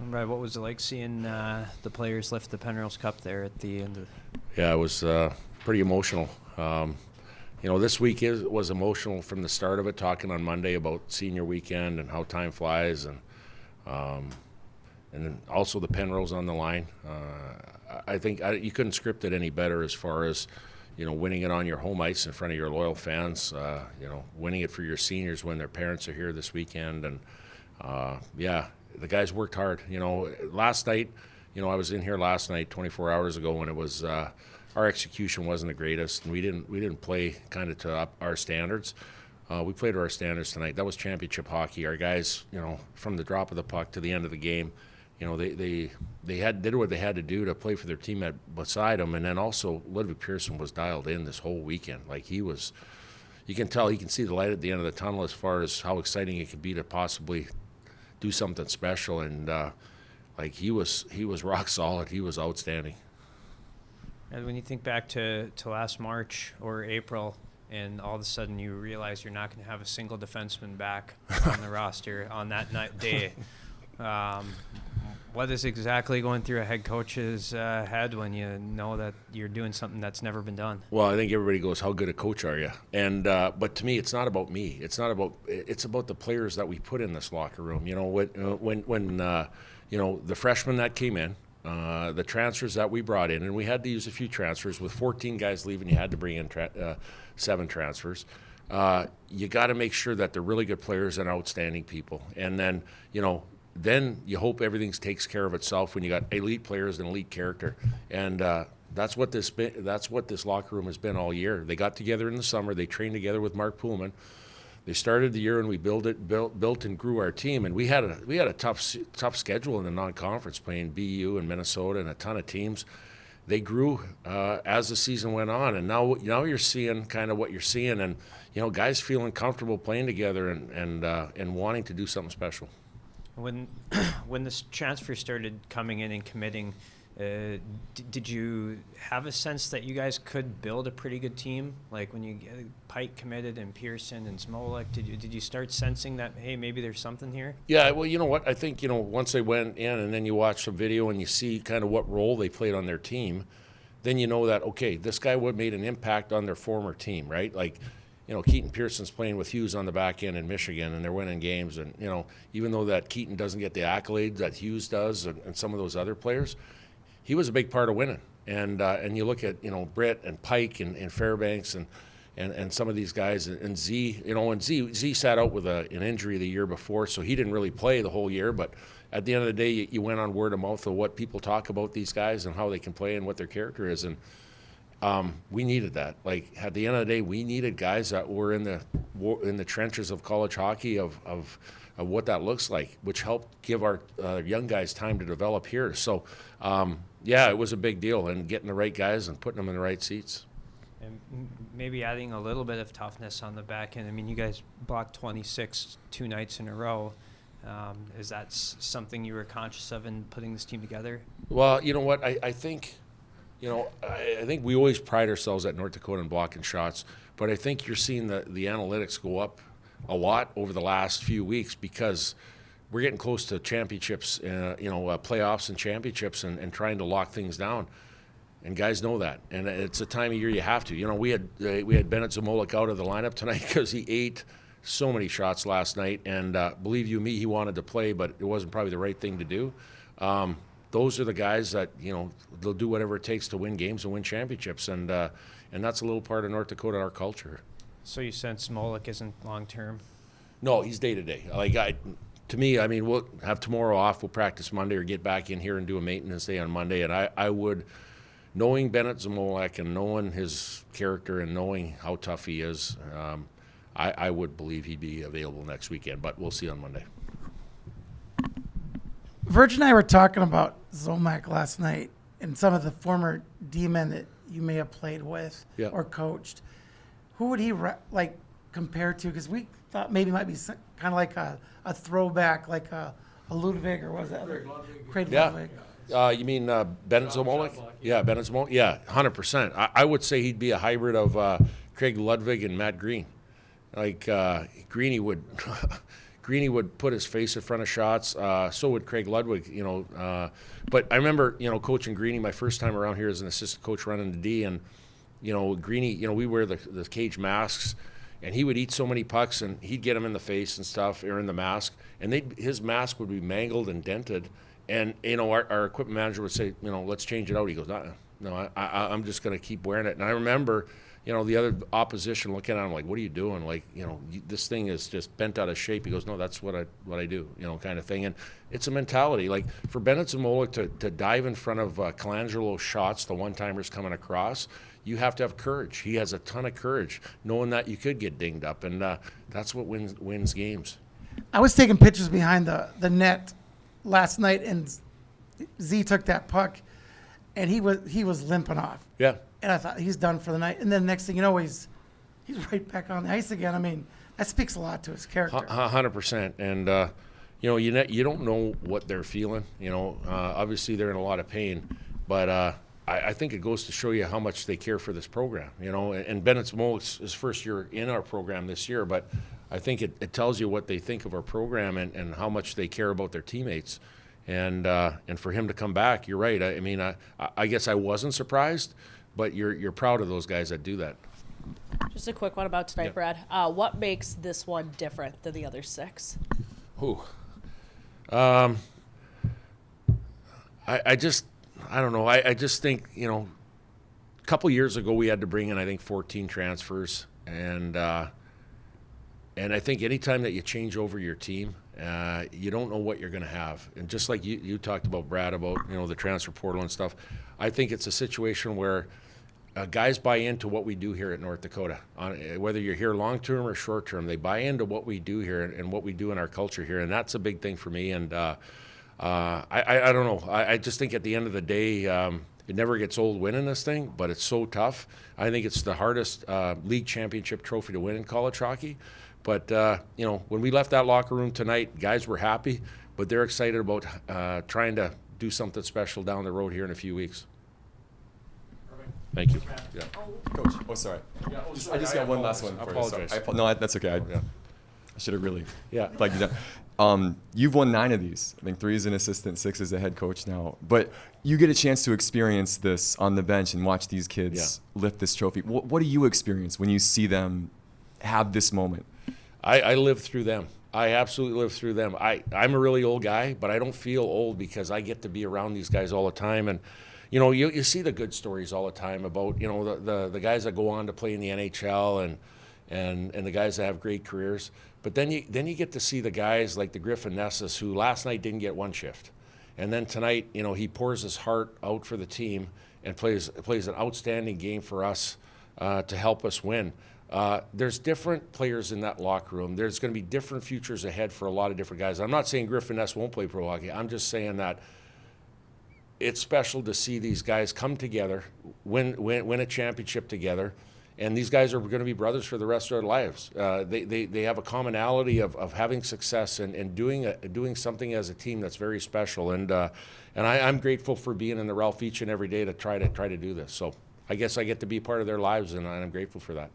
Right, what was it like seeing the players lift the Penrose Cup there at the end of? Yeah, it was pretty emotional. This week was emotional from the start of it, talking on Monday about senior weekend and how time flies, and then also the Penrose on the line. I think you couldn't script it any better as far as, winning it on your home ice in front of your loyal fans, winning it for your seniors when their parents are here this weekend. And, the guys worked hard. Last night, I was in here last night 24 hours ago when it was our execution wasn't the greatest, and we didn't play kind of to up our standards. We played to our standards tonight. That was championship hockey. Our guys, from the drop of the puck to the end of the game, they did what they had to do to play for their team beside them. And then also Ludwig Pearson was dialed in this whole weekend. Like you can tell, he can see the light at the end of the tunnel as far as how exciting it could be to possibly do something special. And he was rock solid. He was outstanding. And when you think back to last March or April, and all of a sudden you realize you're not going to have a single defenseman back on the roster on that day, what is exactly going through a head coach's head when you know that you're doing something that's never been done? Well, I think everybody goes, how good a coach are you? And but to me, it's not about me. It's about the players that we put in this locker room. When the freshmen that came in, the transfers that we brought in, and we had to use a few transfers. With 14 guys leaving, you had to bring in 7 transfers. You got to make sure that they're really good players and outstanding people. And then, then you hope everything takes care of itself when you got elite players and elite character. And that's what this locker room has been all year. They got together in the summer. They trained together with Mark Pullman. They started the year and we built and grew our team. And we had a tough schedule in the non-conference, playing BU and Minnesota and a ton of teams. They grew as the season went on, and now you're seeing kind of what you're seeing, and guys feeling comfortable playing together and wanting to do something special. When this transfer started coming in and committing, did you have a sense that you guys could build a pretty good team? Like when you Pike committed and Pearson and Smolek, did you start sensing that, hey, maybe there's something here? Yeah, well, you know what? I think, once they went in and then you watch some video and you see kind of what role they played on their team, then you know that, okay, this guy made an impact on their former team, right? Like, Keaton Pearson's playing with Hughes on the back end in Michigan, and they're winning games. And, even though that Keaton doesn't get the accolades that Hughes does and some of those other players, he was a big part of winning. And you look at, Britt and Pike and Fairbanks and some of these guys, and Z, and Z sat out with an injury the year before, so he didn't really play the whole year. But at the end of the day, you went on word of mouth of what people talk about these guys and how they can play and what their character is. And we needed that. Like, at the end of the day, we needed guys that were in the trenches of college hockey of what that looks like, which helped give our young guys time to develop here. So, it was a big deal, and getting the right guys and putting them in the right seats. And maybe adding a little bit of toughness on the back end. I mean, you guys blocked 26 2 nights in a row. Is that something you were conscious of in putting this team together? Well, you know what? I think we always pride ourselves at North Dakota in blocking shots, but I think you're seeing the analytics go up a lot over the last few weeks because we're getting close to championships, playoffs and championships, and trying to lock things down. And guys know that, and it's a time of year you have to. We had Bennett Zamolik out of the lineup tonight because he ate so many shots last night, and believe you me, he wanted to play, but it wasn't probably the right thing to do. Those are the guys that they'll do whatever it takes to win games and win championships, and that's a little part of North Dakota, our culture. So you sense Molik isn't long term? No, he's day to day. To me, I mean, we'll have tomorrow off. We'll practice Monday or get back in here and do a maintenance day on Monday. And I would, knowing Bennett Zamolak and knowing his character and knowing how tough he is, I would believe he'd be available next weekend. But we'll see on Monday. Virgil and I were talking about Zomak last night and some of the former D-men that you may have played with or coached. Who would he compare to? Because we thought maybe it might be kind of like a throwback, like a Ludwig, or what was that? Craig Ludwig. You mean Bennett Zamolik? Yeah, Bennett Zamolik. Yeah, 100%. I would say he'd be a hybrid of Craig Ludwig and Matt Green. Like Greeny Greeny would put his face in front of shots. So would Craig Ludwig, but I remember, coaching Greeny my first time around here as an assistant coach running the D, and, Greeny, we wear the cage masks, and he would eat so many pucks, and he'd get them in the face and stuff, or in the mask, and his mask would be mangled and dented, and, our equipment manager would say, let's change it out. He goes, no, I'm just going to keep wearing it. And I remember, the other opposition looking at him like, what are you doing? Like, this thing is just bent out of shape. He goes, no, that's what I do, kind of thing. And it's a mentality. Like, for Bennett Zamola to dive in front of Colangelo's shots, the one-timers coming across, you have to have courage. He has a ton of courage, knowing that you could get dinged up. And that's what wins games. I was taking pictures behind the net last night, and Z took that puck, and he was limping off. Yeah. And I thought, he's done for the night. And then next thing you know, he's right back on the ice again. I mean, that speaks a lot to his character. 100%. And, you don't know what they're feeling. Obviously they're in a lot of pain. But I think it goes to show you how much they care for this program. And Bennett Zamola's his first year in our program this year. But I think it tells you what they think of our program and how much they care about their teammates. And for him to come back, you're right. I mean, I guess I wasn't surprised, but you're proud of those guys that do that. Just a quick one about tonight, Yeah. Brad. What makes this one different than the other 6? I don't know. I just think, a couple years ago we had to bring in, I think, 14 transfers. And I think anytime that you change over your team, you don't know what you're going to have. And just like you talked about, Brad, about, the transfer portal and stuff, I think it's a situation where guys buy into what we do here at North Dakota. Whether you're here long-term or short-term, they buy into what we do here and what we do in our culture here. And that's a big thing for me. And I don't know. I just think at the end of the day, it never gets old winning this thing, but it's so tough. I think it's the hardest league championship trophy to win in college hockey. But, when we left that locker room tonight, guys were happy, but they're excited about trying to do something special down the road here in a few weeks. Thank you. Yeah. Coach, sorry. Yeah, I just got one last one. I for you. apologize. No, that's okay. Yeah. I should have really Yeah. flagged you down. You've won 9 of these. I think 3 as an assistant, 6 as a head coach now. But you get a chance to experience this on the bench and watch these kids lift this trophy. What do you experience when you see them have this moment? I live through them. I absolutely live through them. I'm a really old guy, but I don't feel old because I get to be around these guys all the time. And, you see the good stories all the time about, the guys that go on to play in the NHL and the guys that have great careers. But then you get to see the guys like the Griffin Nessus, who last night didn't get one shift. And then tonight, he pours his heart out for the team and plays an outstanding game for us to help us win. There's different players in that locker room. There's going to be different futures ahead for a lot of different guys. I'm not saying Griffin Ness won't play pro hockey. I'm just saying that it's special to see these guys come together, win a championship together, and these guys are going to be brothers for the rest of their lives. They have a commonality of having success and doing something as a team that's very special. And I'm grateful for being in the Ralph each and every day to try to do this. So I guess I get to be part of their lives, and I'm grateful for that.